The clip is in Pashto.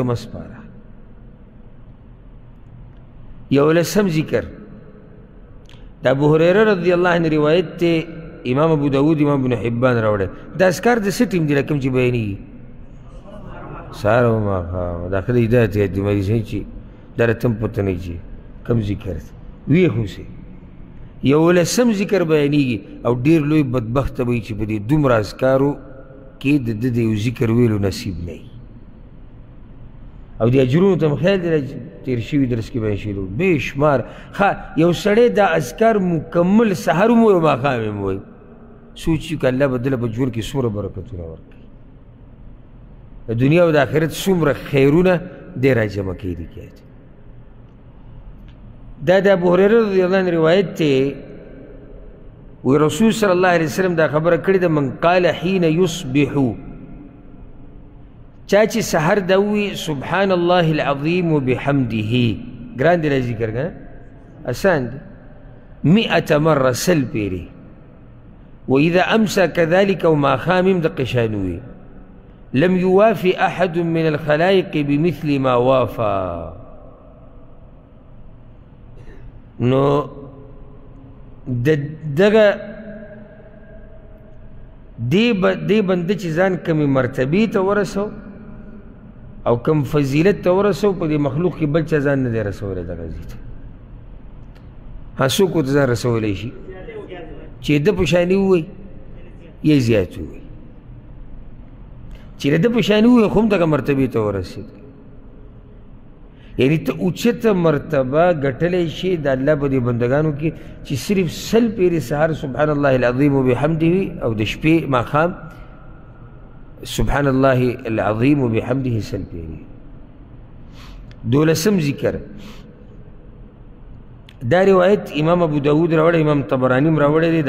مسپاره یولسم ذکر دا ابو هريره رضی الله عنه روایت ته امام ابو داود امام ابن حبان راوړل دا اسکار د سټیم دی کوم چې بیانې ساره ما داخله هدایت دی مې چې درتم پته نه چی کم ذکر وی هوسه یولسم ذکر بیانېږي او ډیر لوی بدبخت وي چې په دې دومره اسکارو کې د یو ذکر ویلو نصیب نه او د اجرونو ته خیال دی تیر شوي درس کې بیان شوي بې شمار یو سړی دا اذکار مکمل سحر هم وایي او ماښام هم وایي سوچ وکړه که الله به دله په ژوند کې څومره برکتونه ورکوي د دنیا او د آخرت څومره خیرونه دی راجمع کړي کېږي دا د ابو هريره رضی الله عنه روایت دی وی رسول صلی الله علیه وسلم دا خبره کړې ده من قال حین یصبحو چا چې سحر دا ووي سبحان الله العظیم وبحمده ګران دی ذکر که اسان دی 100 مره سل پیرې واذا امسى كذلك او ماښام هم دقې شان وي لم يوافي احد من الخلائق بمثل ما وافى نو دغه دې بنده چې ځان کمې مرتبې ته ورسو او کم فضیلت ته ورسو په دې مخلوق کې بل چا ځان نه دی رسولی دغه ځای ته څوک ورته ځان رسولی شي چې د په شانې ووایي یا زیات ووایي چې د په شانې ووایي خو هم دغه مرتبې ته ورسېد یعنی ته اوچته مرتبه ګټلی شي د الله په دې بندګانو کې چې صرف سل پیرې سهار سبحان الله العظیم وبحمده وي او د شپې ماښام سبحان الله العظیم وبحمده سل پیرې دولسم ذکر دا روایت امام ابو داود راوړی امام طبراني هم راوړی دی